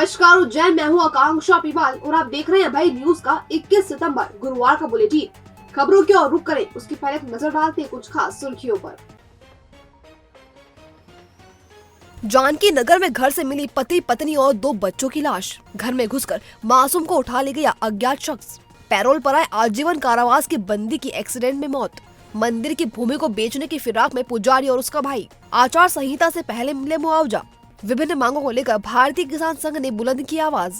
नमस्कार उज्जैन, मैं हूँ आकांक्षा पिवाल और आप देख रहे हैं भाई न्यूज का 21 सितंबर गुरुवार का बुलेटिन। खबरों की ओर रुक करें उसके पहले एक नजर डालते हैं कुछ खास सुर्खियों पर। जानकी नगर में घर से मिली पति पत्नी और 2 बच्चों की लाश। घर में घुसकर मासूम को उठा ले गया अज्ञात शख्स। पैरोल पर आए आजीवन कारावास की बंदी की एक्सीडेंट में मौत। मंदिर की भूमि को बेचने की फिराक में पुजारी और उसका भाई। आचार संहिता से पहले मिले मुआवजा। विभिन्न मांगों को लेकर भारतीय किसान संघ ने बुलंद की आवाज।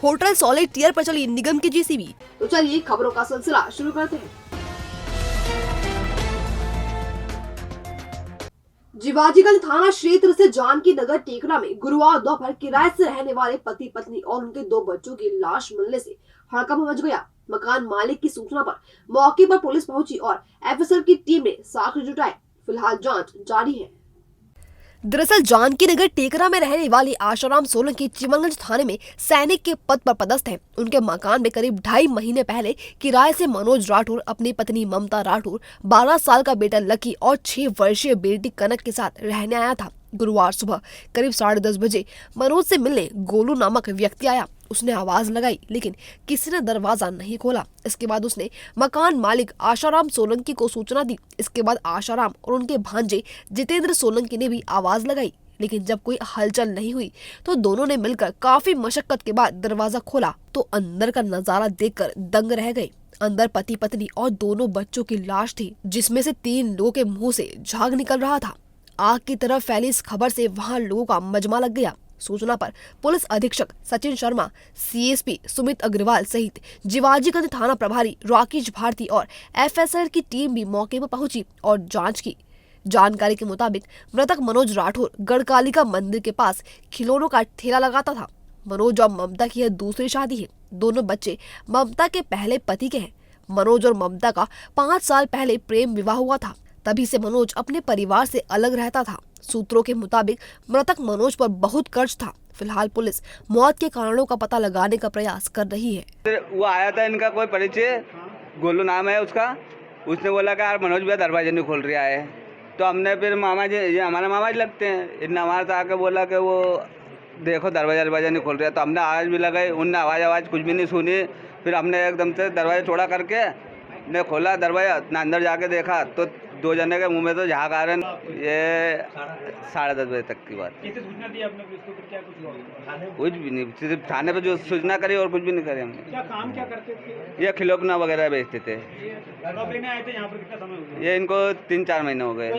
होटल सॉलिटियर पर चली निगम की जीसीबी। तो चलिए खबरों का सिलसिला शुरू करते हैं। जिवाजीगंज थाना क्षेत्र से जानकी नगर टेकरा में गुरुवार दोपहर किराए से रहने वाले पति पत्नी और उनके 2 बच्चों की लाश मिलने से हड़कंप मच गया। मकान मालिक की सूचना पर मौके पर पुलिस पहुंची और एफएसएल की टीम ने साक्ष्य जुटाए। फिलहाल जांच जारी है। दरअसल जानकी नगर टेकरा में रहने वाली आशाराम सोलंकी चिमनगंज थाने में सैनिक के पद पर पदस्थ हैं। उनके मकान में करीब 2.5 महीने पहले किराए से मनोज राठौर अपनी पत्नी ममता राठौर, 12 साल का बेटा लकी और 6 वर्षीय बेटी कनक के साथ रहने आया था। गुरुवार सुबह करीब 10:30 बजे मनोज से मिलने गोलू नामक व्यक्ति आया। उसने आवाज लगाई लेकिन किसी ने दरवाजा नहीं खोला। इसके बाद उसने मकान मालिक आशाराम सोलंकी को सूचना दी। इसके बाद आशाराम और उनके भांजे जितेंद्र सोलंकी ने भी आवाज लगाई, लेकिन जब कोई हलचल नहीं हुई तो दोनों ने मिलकर काफी मशक्कत के बाद दरवाजा खोला तो अंदर का नजारा देखकर दंग रह गए। अंदर पति पत्नी और दोनों बच्चों की लाश थी, जिसमें से 3 लोगों के मुंह से झाग निकल रहा था। आग की तरफ फैली इस खबर से वहां लोगों का मजमा लग गया। सूचना पर पुलिस अधीक्षक सचिन शर्मा, सीएसपी सुमित अग्रवाल सहित जिवाजीगंज थाना प्रभारी राकेश भारती और एफएसएल की टीम भी मौके पर पहुंची और जांच की। जानकारी के मुताबिक मृतक मनोज राठौर गढ़कालिका मंदिर के पास खिलौनों का ठेला लगाता था। मनोज और ममता की यह दूसरी शादी है। दोनों बच्चे ममता के पहले पति के हैं। मनोज और ममता का 5 साल पहले प्रेम विवाह हुआ था। तभी से मनोज अपने परिवार से अलग रहता था। सूत्रों के मुताबिक मृतक मनोज पर बहुत कर्ज था। फिलहाल पुलिस मौत के कारणों का पता लगाने का प्रयास कर रही है। वो आया था, इनका कोई परिचय, गोलू नाम है उसका। उसने बोला कि यार मनोज भैया दरवाजे नहीं खोल रहा है। तो हमने फिर मामा जी, ये हमारे मामा जी लगते हैं, इनने हमारे से आके बोला कि वो देखो दरवाजा नहीं खोल रहा। तो हमने आवाज़ भी लगाई, उनने आवाज़ कुछ भी नहीं सुनी। फिर हमने एकदम से दरवाजा चौड़ा करके ने खोला दरवाजा, अंदर जाके देखा तो 2 जने के मुंह में तो झाग आ रहे हैं। ये 10:30 बजे तक की बात। कैसे सूचना दी आपने पुलिस को? फिर क्या कुछ हुआ? कुछ भी नहीं, सिर्फ थाने पे जो सूचना करी और कुछ भी नहीं करे हमने। क्या काम क्या करते थे? ये खिलौना वगैरह बेचते थे। कब लेने आए थे यहाँ पर? कितना समय हो गया? ये इनको 3-4 महीने हो गए।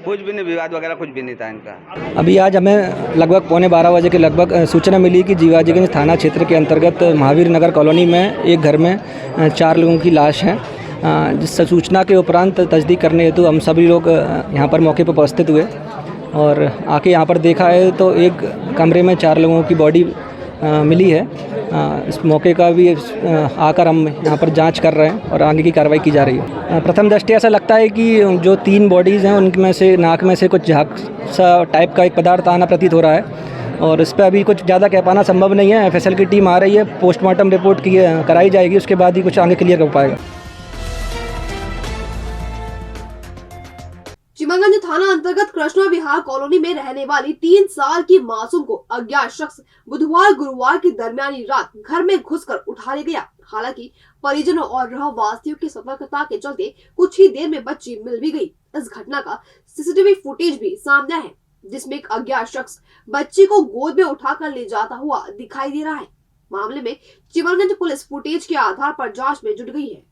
कुछ भी नहीं, विवाद वगैरह कुछ भी नहीं था इनका। अभी आज हमें लगभग 11:15 बजे के लगभग सूचना मिली कि जिवाजीगंज थाना क्षेत्र के अंतर्गत महावीर नगर कॉलोनी में एक घर में 4 लोगों की लाश है। जिस सूचना के उपरांत तस्दीक करने हेतु हम सभी लोग यहाँ पर मौके पर उपस्थित हुए और आके यहाँ पर देखा है तो एक कमरे में 4 लोगों की बॉडी मिली है। इस मौके का भी आकर हम यहाँ पर जांच कर रहे हैं और आगे की कार्रवाई की जा रही है। प्रथम दृष्टया ऐसा लगता है कि जो 3 बॉडीज़ हैं उनमें से नाक में से कुछ झाग सा टाइप का एक पदार्थ आना प्रतीत हो रहा है और इस पर अभी कुछ ज़्यादा कह पाना संभव नहीं है। एफएसएल की टीम आ रही है, पोस्टमार्टम रिपोर्ट की कराई जाएगी, उसके बाद ही कुछ आगे क्लियर हो पाएगा। चिमनगंज थाना अंतर्गत कृष्णा विहार कॉलोनी में रहने वाली 3 साल की मासूम को अज्ञात शख्स बुधवार गुरुवार की दरमियानी रात घर में घुसकर उठा ले गया। हालांकि परिजनों और रहवासियों की सतर्कता के चलते कुछ ही देर में बच्ची मिल भी गई। इस घटना का सीसीटीवी फुटेज भी सामने है, जिसमें एक अज्ञात शख्स बच्ची को गोद में उठाकर ले जाता हुआ दिखाई दे रहा है। मामले में चिमनगंज पुलिस फुटेज के आधार पर जाँच में जुट गई है।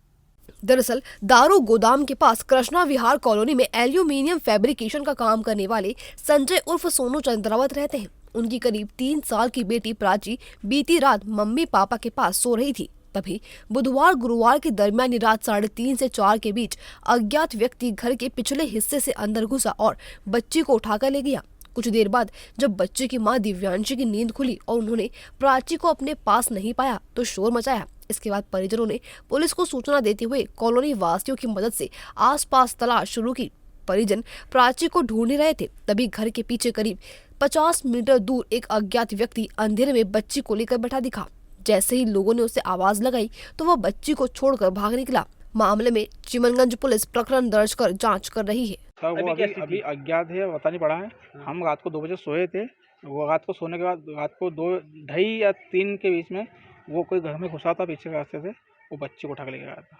दरअसल दारू गोदाम के पास कृष्णा विहार कॉलोनी में एल्यूमिनियम फैब्रिकेशन का काम करने वाले संजय उर्फ सोनू चंद्रावत रहते हैं। उनकी करीब 3 साल की बेटी प्राची बीती रात मम्मी पापा के पास सो रही थी। तभी बुधवार गुरुवार की दरमियानी रात 3:30 से 4 के बीच अज्ञात व्यक्ति घर के पिछले हिस्से से अंदर घुसा और बच्ची को उठाकर ले गया। कुछ देर बाद जब बच्चे की मां दिव्यांशी की नींद खुली और उन्होंने प्राची को अपने पास नहीं पाया तो शोर मचाया। इसके बाद परिजनों ने पुलिस को सूचना देते हुए कॉलोनी वासियों की मदद से आसपास तलाश शुरू की। परिजन प्राची को ढूंढ रहे थे, तभी घर के पीछे करीब 50 मीटर दूर एक अज्ञात व्यक्ति अंधेरे में बच्ची को लेकर बैठा दिखा। जैसे ही लोगों ने उसे आवाज लगाई तो वह बच्ची को छोड़कर भाग निकला। मामले में चिमनगंज पुलिस प्रकरण दर्ज कर जांच कर रही है। सर वो अभी क्या अभी स्थिति? अभी अज्ञात है, पता नहीं पड़ा है। हम रात को 2 बजे सोए थे। वो रात को सोने के बाद रात को 2 ढाई या 3 के बीच में वो कोई घर में घुसा था पीछे के रास्ते से, वो बच्ची को उठा के लेके गया था।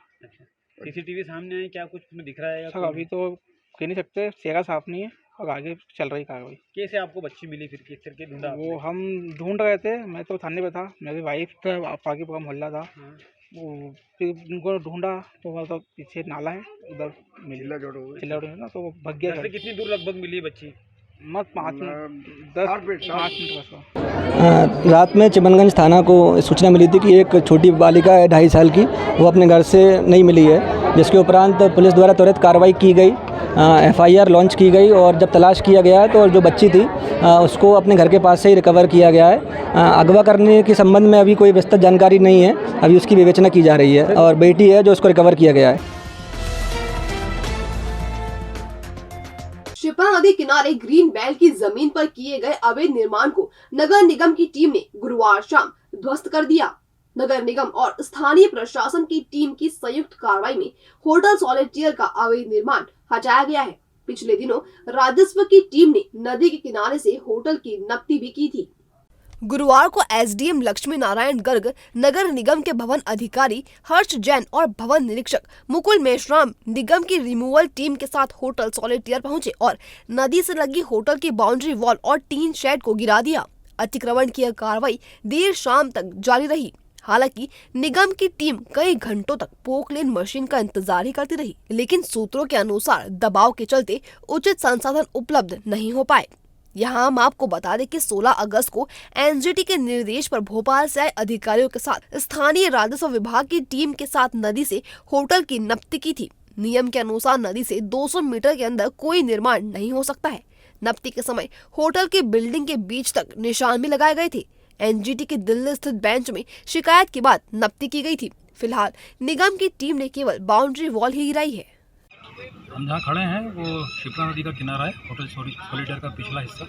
सीसीटीवी सामने है, क्या कुछ उसमें दिख रहा है या सर अभी तो कह नहीं सकते, चेहरा साफ नहीं है और आगे चल रही कार्रवाई। कैसे आपको बच्ची मिली, फिर किस तरह के ढूंढा वो हम ढूंढ रहे थे, मैं तो थाने पे था, मेरी वाइफ था, बाकी पूरा मोहल्ला था। आपने? वो फिर उनको ढूंढा तो मतलब पीछे नाला है उधर चिल्ला जोड़ ना, तो वो भग गया घर से घर। कितनी दूर लगभग मिली है बच्ची? मत 5 मिनट 5 मिनट का सर। रात में चिमनगंज थाना को सूचना मिली थी कि एक छोटी बालिका है 2.5 साल की, वो अपने घर से नहीं मिली है, जिसके उपरांत पुलिस द्वारा त्वरित कार्रवाई की गई, FIR लॉन्च की गई और जब तलाश किया गया है तो जो बच्ची थी उसको अपने घर के पास से ही रिकवर किया गया है। अगवा करने के संबंध में अभी कोई विस्तृत जानकारी नहीं है, अभी उसकी विवेचना की जा रही है और बेटी है जो उसको रिकवर किया गया है। शिप्रा नदी किनारे ग्रीन बेल्ट की जमीन पर किए गए अवैध निर्माण को नगर निगम की टीम ने गुरुवार शाम ध्वस्त कर दिया। नगर निगम और स्थानीय प्रशासन की टीम की संयुक्त कार्रवाई में होटल सॉलिटेयर का अवैध निर्माण हटाया गया है। पिछले दिनों राजस्व की टीम ने नदी के किनारे से होटल की नक्ती भी की थी। गुरुवार को SDM लक्ष्मी नारायण गर्ग, नगर निगम के भवन अधिकारी हर्ष जैन और भवन निरीक्षक मुकुल मेश्राम निगम की रिमूवल टीम के साथ होटल सॉलिटेयर पहुंचे और नदी से लगी होटल की बाउंड्री वॉल और टीन शेड को गिरा दिया। अतिक्रमण की यह कार्रवाई देर शाम तक जारी रही। हालांकि निगम की टीम कई घंटों तक पोकलेन मशीन का इंतजार ही करती रही, लेकिन सूत्रों के अनुसार दबाव के चलते उचित संसाधन उपलब्ध नहीं हो पाए। यहाँ हम आपको बता दें कि 16 अगस्त को NGT के निर्देश पर भोपाल से आए अधिकारियों के साथ स्थानीय राजस्व विभाग की टीम के साथ नदी से होटल की नक्ती की थी। नियम के अनुसार नदी से 200 मीटर के अंदर कोई निर्माण नहीं हो सकता है। नक्ती के समय होटल की बिल्डिंग के बीच तक निशान भी लगाए गए थे। NGT के दिल्ली स्थित बेंच में शिकायत के बाद नक्ती की गई थी। फिलहाल निगम की टीम ने केवल बाउंड्री वॉल ही गिराई है। हम जहाँ खड़े हैं वो शिप्रा नदी का किनारा है, होटल सॉलिटेयर का पिछला हिस्सा,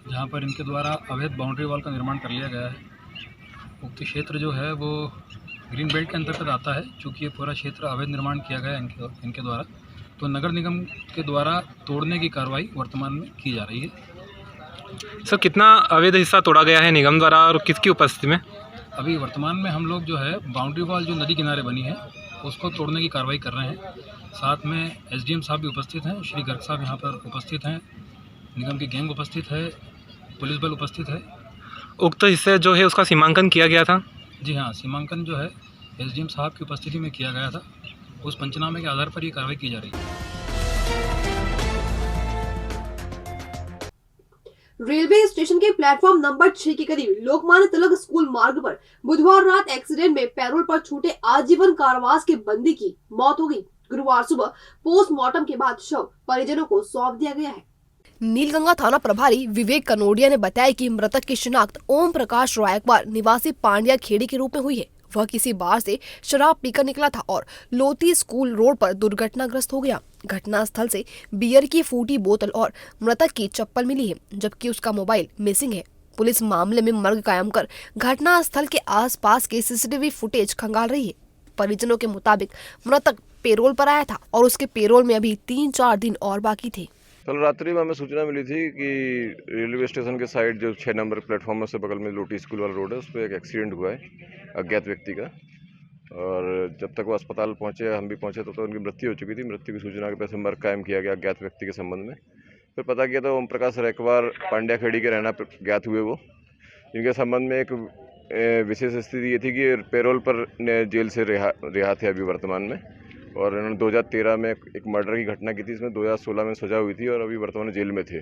जहाँ पर इनके द्वारा अवैध बाउंड्री वॉल का निर्माण कर लिया गया है। उक्त क्षेत्र जो है वो ग्रीन बेल्ट के अंतर्गत आता है। चूँकि ये पूरा क्षेत्र अवैध निर्माण किया गया है इनके द्वारा, तो नगर निगम के द्वारा तोड़ने की कार्रवाई वर्तमान में की जा रही है। सर कितना अवैध हिस्सा तोड़ा गया है निगम द्वारा और किसकी उपस्थिति में? अभी वर्तमान में हम लोग जो है बाउंड्री वॉल जो नदी किनारे बनी है उसको तोड़ने की कार्रवाई कर रहे हैं। साथ में SDM साहब भी उपस्थित हैं, श्री गर्ग साहब यहाँ पर उपस्थित हैं, निगम की गैंग उपस्थित है, पुलिस बल उपस्थित है। उक्त हिस्से जो है उसका सीमांकन किया गया था? जी हाँ, सीमांकन जो है SDM साहब की उपस्थिति में किया गया था। उस पंचनामे के आधार पर ये कार्रवाई की जा रही है। रेलवे स्टेशन के प्लेटफॉर्म नंबर 6 के करीब लोकमान्य तिलक स्कूल मार्ग पर बुधवार रात एक्सीडेंट में पैरोल पर छूटे आजीवन कारावास के बंदी की मौत हो गई। गुरुवार सुबह पोस्टमार्टम के बाद शव परिजनों को सौंप दिया गया है। नीलगंगा थाना प्रभारी विवेक कनोडिया ने बताया कि मृतक की शिनाख्त ओम प्रकाश रायकवार निवासी पांड्या खेड़ी के रूप में हुई है। वह किसी बार से शराब पीकर निकला था और लोती स्कूल रोड पर दुर्घटनाग्रस्त हो गया। घटना स्थल से बियर की फूटी बोतल और मृतक की चप्पल मिली है, जबकि उसका मोबाइल मिसिंग है। पुलिस मामले में मर्ग कायम कर घटना स्थल के आसपास के CCTV फुटेज खंगाल रही है। परिजनों के मुताबिक मृतक पेरोल पर आया था और उसके पेरोल में अभी 3-4 दिन और बाकी थे। कल रात्रि में हमें सूचना मिली थी कि रेलवे स्टेशन के साइड जो 6 नंबर प्लेटफॉर्म से बगल में लोटी स्कूल वाला रोड है, उस पर एक एक्सीडेंट हुआ है अज्ञात व्यक्ति का। और जब तक वो अस्पताल पहुंचे, हम भी पहुंचे, तब तक उनकी मृत्यु हो चुकी थी। मृत्यु की सूचना के पैसे मर्ग कायम किया गया अज्ञात व्यक्ति के संबंध में। फिर पता किया तो ओम प्रकाश रायकवार पांड्या खेड़ी के रहना ज्ञात हुए। वो इनके संबंध में एक विशेष स्थिति ये थी कि पेरोल पर जेल से रिहा थे अभी वर्तमान में, और इन्होंने 2013 में एक मर्डर की घटना की थी। इसमें 2016 में सजा हुई थी और अभी वर्तमान में जेल में थे।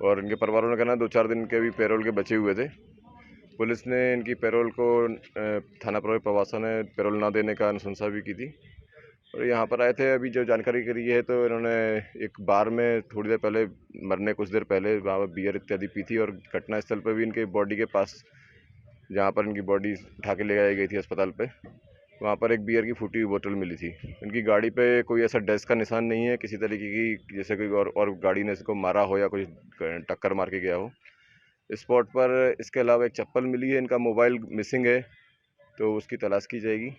और इनके परिवार वालों ने कहना 2-4 दिन के अभी पेरोल के बचे हुए थे। पुलिस ने इनकी पेरोल को थाना प्रभारी प्रवासा ने पेरोल ना देने का अनुशंसा भी की थी। और यहाँ पर आए थे, अभी जो जानकारी करी है तो इन्होंने एक बार में थोड़ी देर पहले मरने कुछ देर पहले वहाँ पर बियर इत्यादि पी थी। और घटना स्थल पर भी इनके बॉडी के पास, जहाँ पर इनकी बॉडी उठा के ले आई गई थी अस्पताल पे, वहाँ पर एक बियर की फूटी हुई बोतल मिली थी। इनकी गाड़ी पे कोई ऐसा डैश का निशान नहीं है किसी तरीके की, जैसे कोई और गाड़ी ने इसको मारा हो या कुछ टक्कर मार के गया हो। स्पॉट पर इसके अलावा एक चप्पल मिली है, इनका मोबाइल मिसिंग है, तो उसकी तलाश की जाएगी।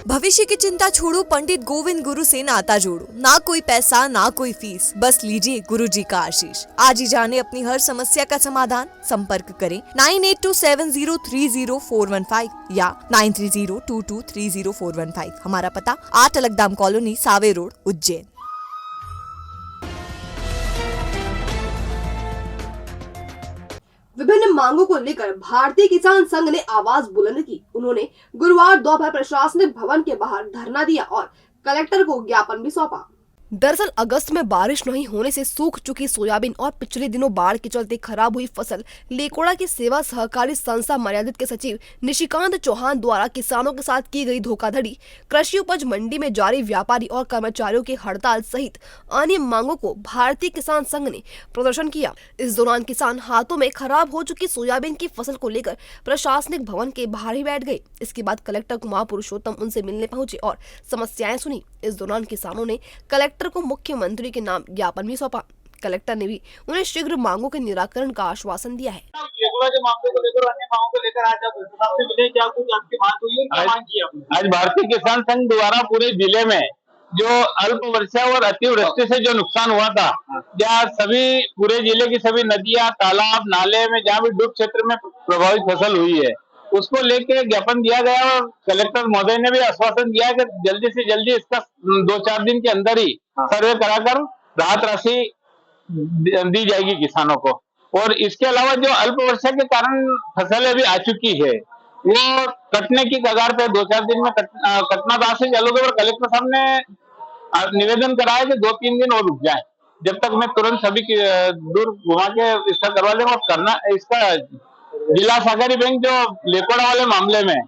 भविष्य की चिंता छोड़ो, पंडित गोविंद गुरु से नाता जोड़ो। ना कोई पैसा ना कोई फीस, बस लीजिए गुरु जी का आशीष। आज ही जाने अपनी हर समस्या का समाधान। संपर्क करें 9827030415 या 9302230415। हमारा पता 8 अलगदाम कॉलोनी, सावे रोड, उज्जैन। विभिन्न मांगों को लेकर भारतीय किसान संघ ने आवाज बुलंद की। उन्होंने गुरुवार दोपहर प्रशासनिक भवन के बाहर धरना दिया और कलेक्टर को ज्ञापन भी सौंपा। दरअसल अगस्त में बारिश नहीं होने से सूख चुकी सोयाबीन और पिछले दिनों बाढ़ के चलते खराब हुई फसल लेकोड़ा की सेवा सहकारी संस्था मर्यादित के सचिव निशिकांत चौहान द्वारा किसानों के साथ की गई धोखाधड़ी, कृषि उपज मंडी में जारी व्यापारी और कर्मचारियों की हड़ताल सहित अन्य मांगों को भारतीय किसान संघ ने प्रदर्शन किया। इस दौरान किसान हाथों में खराब हो चुकी सोयाबीन की फसल को लेकर प्रशासनिक भवन के बाहर ही बैठ गए। इसके बाद कलेक्टर कुमार पुरुषोत्तम उनसे मिलने पहुंचे और समस्याएं सुनी। इस दौरान किसानों ने कलेक्टर को मुख्यमंत्री के नाम ज्ञापन भी सौंपा। कलेक्टर ने भी उन्हें शीघ्र मांगों के निराकरण का आश्वासन दिया है। आज भारतीय किसान संघ द्वारा पूरे जिले में जो अल्प वर्षा और अतिवृष्टि से जो नुकसान हुआ था, जहाँ सभी पूरे जिले की सभी नदियां, तालाब, नाले में जहाँ भी डूब क्षेत्र में प्रभावित फसल हुई है, उसको लेके ज्ञापन दिया गया और कलेक्टर महोदय ने भी आश्वासन दिया कि जल्दी से जल्दी इसका 2-4 दिन के अंदर ही सर्वे कराकर राहत राशि दी जाएगी किसानों को। और इसके अलावा जो अल्प वर्षा के कारण फसलें भी आ चुकी है, वो कटने की कगार पे 2-4 दिन में कटना दास से चालू और कलेक्टर साहब ने निवेदन कराया कि 2-3 दिन और रुक जाए, जब तक मैं तुरंत सभी दूर घुमा के इसका करवा लेंगे। और करना इसका जिला सहकारी बैंक जो लेकोड़ा वाले मामले में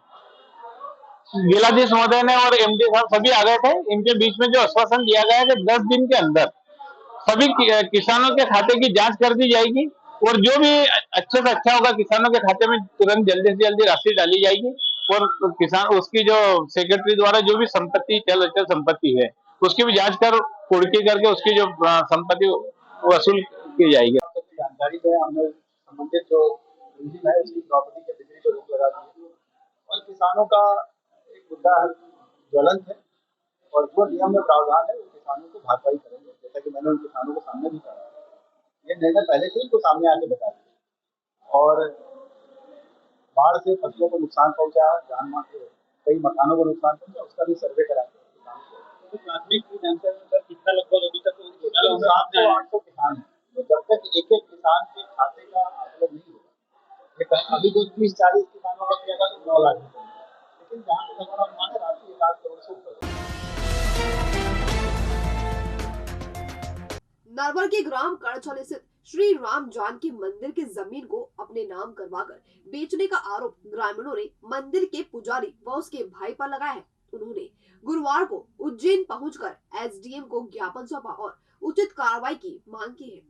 जिलाधीश महोदय ने और एमडी साहब सभी आ गए थे, इनके बीच में जो आश्वासन दिया गया है कि 10 दिन के अंदर सभी किसानों के खाते की जांच कर दी जाएगी और जो भी अच्छे से अच्छा होगा किसानों के खाते में तुरंत जल्दी से जल्दी राशि डाली जाएगी और किसान उसकी जो सेक्रेटरी द्वारा जो भी संपत्ति चल अचल संपत्ति है उसकी भी जांच कर कुर्की करके उसकी जो संपत्ति वसूल की जाएगी। जानकारी है, हमने संबंधित जो इंजिन है उसकी प्रॉपर्टी के बिक्री को रोक लगा दी और किसानों का एक मुद्दा ज्वलंत है और जो नियम में प्रावधान है वो किसानों को भरपाई करेंगे। जैसा कि मैंने उन किसानों के सामने भी कहा, ये निर्णय पहले से ही तो सामने आके बता दिया। और बाढ़ से फसलों को नुकसान पहुंचा, जान माल कई मकानों को नुकसान पहुंचा, उसका भी सर्वे करा के प्राथमिक जानकारी कितना लगभग अभी तक 700-800 किसान है। तो जब तक एक एक किसान के खाते का आकलन नहीं होगा, अभी जो 30-40 किसानों का किया तो 9 लाख, लेकिन जहाँ तक हमारा अनुमान है राशि 1 लाख करोड़ से ऊपर। नरवर के ग्राम कड़छौली स्थित श्री राम जानकी मंदिर की जमीन को अपने नाम करवाकर बेचने का आरोप ग्रामीणों ने मंदिर के पुजारी व उसके भाई पर लगाया है। उन्होंने गुरुवार को उज्जैन पहुंचकर एसडीएम को ज्ञापन सौंपा और उचित कार्रवाई की मांग की है।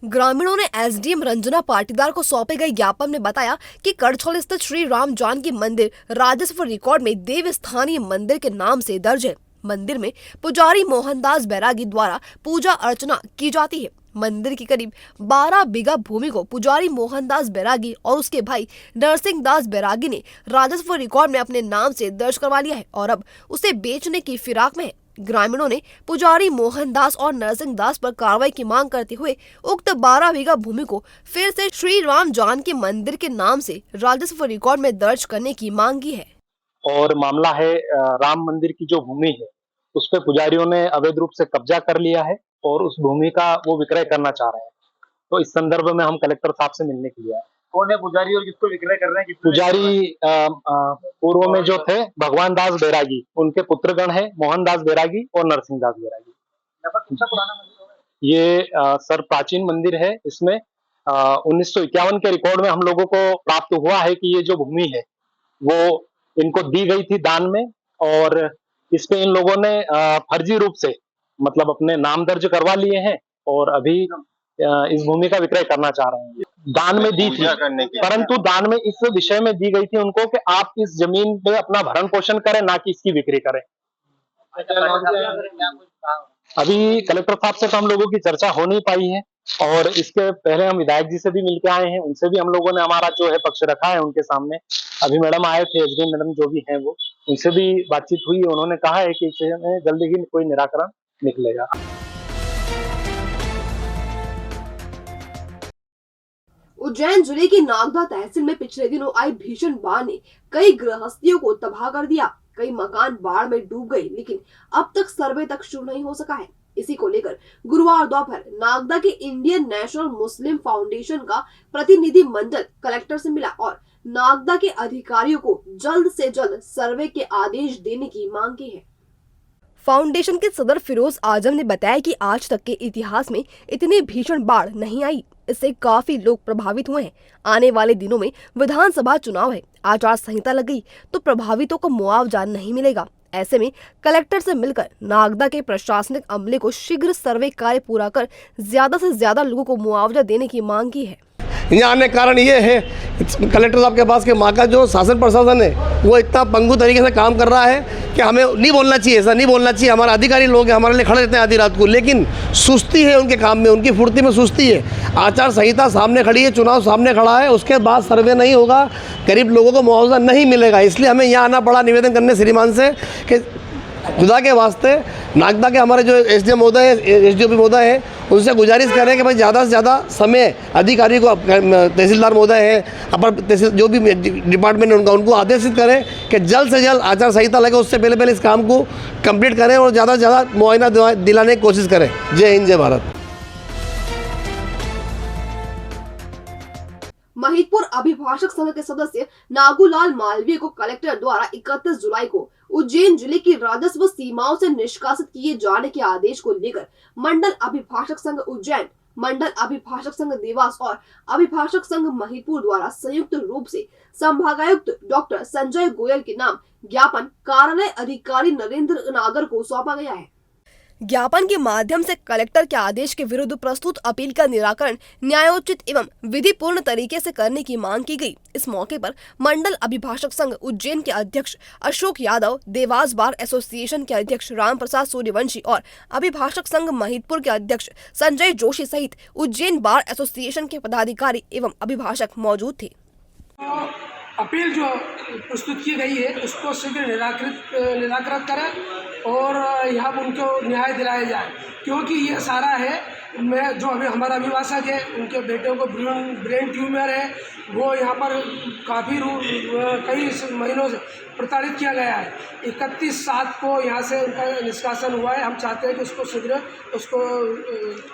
ग्रामीणों ने एसडीएम रंजना पाटीदार को सौंपे गए ज्ञापन में बताया कि कड़छौली स्थित श्री राम जानकी मंदिर राजस्व रिकॉर्ड में देव स्थानीय मंदिर के नाम से दर्ज है। मंदिर में पुजारी मोहनदास बैरागी द्वारा पूजा अर्चना की जाती है। मंदिर की करीब 12 बीघा भूमि को पुजारी मोहनदास बैरागी और उसके भाई नरसिंह दास बैरागी ने राजस्व रिकॉर्ड में अपने नाम से दर्ज करवा लिया है और अब उसे बेचने की फिराक में है। ग्रामीणों ने पुजारी मोहनदास और नरसिंह दास पर कार्रवाई की मांग करते हुए उक्त 12 बीघा भूमि को फिर से श्री राम जानकी मंदिर के नाम से राजस्व रिकॉर्ड में दर्ज करने की मांग की है। और मामला है राम मंदिर की जो भूमि है उस पर पुजारियों ने अवैध रूप से कब्जा कर लिया है और उस भूमि का वो विक्रय करना चाह रहे हैं। तो इस संदर्भ में हम कलेक्टर साहब से मिलने के लिए आए। कौन है पुजारी और किसको विक्रय कर रहे हैं? पुजारी पूर्व में जो थे भगवान दास बैरागी, उनके पुत्रगण है मोहनदास बैरागी और नरसिंह दास बैरागी। कितना पुराना मंदिर है ये? सर प्राचीन मंदिर है। इसमें 1951 के रिकॉर्ड में हम लोगों को प्राप्त हुआ है कि ये जो भूमि है वो इनको दी गई थी दान में और इस पे इन लोगों ने फर्जी रूप से मतलब अपने नाम दर्ज करवा लिए हैं और अभी इस भूमि का विक्रय करना चाह रहे हैं। दान में दी थी, परंतु दान में इस विषय में दी गई थी उनको कि आप इस जमीन पे अपना भरण पोषण करें, ना कि इसकी बिक्री करें। अभी कलेक्टर साहब से तो हम लोगों की चर्चा हो नहीं पाई है, और इसके पहले हम विधायक जी से भी मिलके आए हैं, उनसे भी हम लोगों ने हमारा जो है पक्ष रखा है उनके सामने। अभी मैडम आए थे, एसडीएम मैडम जो भी हैं वो, उनसे भी बातचीत हुई। उन्होंने कहा है कि इसमें जल्दी ही कोई निराकरण निकलेगा। उज्जैन जिले की नागदा तहसील में पिछले दिनों आई भीषण बाढ़ ने कई गृहस्थियों को तबाह कर दिया। कई मकान बाढ़ में डूब गए, लेकिन अब तक सर्वे तक शुरू नहीं हो सका है। इसी को लेकर गुरुवार दोपहर नागदा के इंडियन नेशनल मुस्लिम फाउंडेशन का प्रतिनिधि मंडल कलेक्टर से मिला और नागदा के अधिकारियों को जल्द से जल्द सर्वे के आदेश देने की मांग की है। फाउंडेशन के सदर फिरोज आजम ने बताया कि आज तक के इतिहास में इतनी भीषण बाढ़ नहीं आई। इससे काफी लोग प्रभावित हुए हैं। आने वाले दिनों में विधानसभा चुनाव है, आचार संहिता लग गई तो प्रभावितों को मुआवजा नहीं मिलेगा। ऐसे में कलेक्टर से मिलकर नागदा के प्रशासनिक अमले को शीघ्र सर्वे कार्य पूरा कर ज्यादा से ज्यादा लोगों को मुआवजा देने की मांग की है। यहाँ आने का कारण ये है कलेक्टर साहब के पास कि वहाँ का जो शासन प्रशासन है वो इतना पंगु तरीके से काम कर रहा है कि हमें नहीं बोलना चाहिए, ऐसा नहीं बोलना चाहिए। हमारे अधिकारी लोग हैं, हमारे लिए खड़े रहते हैं आधी रात को, लेकिन सुस्ती है उनके काम में, उनकी फुर्ती में सुस्ती है। आचार संहिता सामने खड़ी है, चुनाव सामने खड़ा है, उसके बाद सर्वे नहीं होगा, गरीब लोगों को मुआवजा नहीं मिलेगा। इसलिए हमें यहाँ आना पड़ा निवेदन करने श्रीमान से कि खुदा के वास्ते नागदा के हमारे जो एसडीएम महोदय है, एसडीओपी महोदय है, उनसे गुजारिश करें कि भाई ज़्यादा से ज़्यादा समय अधिकारी को, तहसीलदार महोदय है, अपर तहसील जो भी डिपार्टमेंट है उनको आदेशित करें कि जल्द से जल्द आचार संहिता लगे, उससे पहले इस काम को कंप्लीट करें और ज़्यादा से ज़्यादा मुआवजा दिलाने की कोशिश करें। जय हिंद, जय भारत। महिदपुर अभिभाषक संघ के सदस्य नागूलाल मालवीय को कलेक्टर द्वारा 31 जुलाई को उज्जैन जिले की राजस्व सीमाओं से निष्कासित किए जाने के आदेश को लेकर मंडल अभिभाषक संघ उज्जैन, मंडल अभिभाषक संघ देवास और अभिभाषक संघ महिदपुर द्वारा संयुक्त रूप से संभागायुक्त डॉक्टर संजय गोयल के नाम ज्ञापन कार्यालय अधिकारी नरेंद्र नागर को सौंपा गया है। ज्ञापन के माध्यम से कलेक्टर के आदेश के विरुद्ध प्रस्तुत अपील का निराकरण न्यायोचित एवं विधिपूर्ण तरीके से करने की मांग की गई। इस मौके पर मंडल अभिभाषक संघ उज्जैन के अध्यक्ष अशोक यादव, देवास बार एसोसिएशन के अध्यक्ष राम प्रसाद सूर्यवंशी और अभिभाषक संघ महिदपुर के अध्यक्ष संजय जोशी सहित उज्जैन बार एसोसिएशन के पदाधिकारी एवं अभिभाषक मौजूद थे। अपील जो प्रस्तुत की गई है उसको शीघ्र निराकृत करें और यहाँ उनको न्याय दिलाया जाए, क्योंकि ये सारा है मैं जो अभी हमारा अभिभाषक है उनके बेटे को ब्रेन ट्यूमर है, वो यहाँ पर काफ़ी कई महीनों से प्रताड़ित किया गया है। 31/7 को यहाँ से उनका निष्कासन हुआ है। हम चाहते हैं कि उसको शीघ्र उसको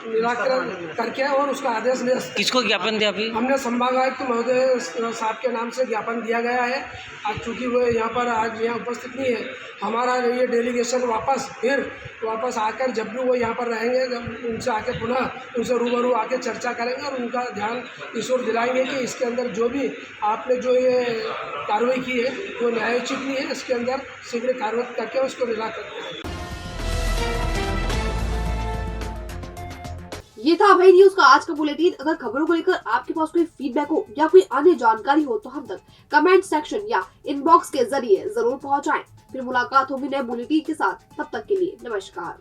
निराकरण करके और उसका आदेश ले। किसको ज्ञापन दिया अभी? हमने संभागायुक्त महोदय साहब के नाम से ज्ञापन दिया गया है। आज चूँकि वो यहाँ पर आज यहाँ उपस्थित नहीं है, हमारा ये डेलीगेशन वापस आकर जब भी वो यहाँ पर रहेंगे, जब उनसे आके पुनः उनसे रूबरू आके चर्चा करेंगे और उनका ध्यान इस ओर दिलाएंगे कि इसके अंदर जो भी आपने जो ये कार्रवाई की है वो न्यायोचित नहीं है, इसके अंदर शीघ्र कार्रवाई करके उसको निराकरण करें। ये था भाई न्यूज का आज का बुलेटिन। अगर खबरों को लेकर आपके पास कोई फीडबैक हो या कोई अन्य जानकारी हो तो हम तक कमेंट सेक्शन या इनबॉक्स के जरिए जरूर पहुंचाएं। फिर मुलाकात होगी नए बुलेटिन के साथ, तब तक के लिए नमस्कार।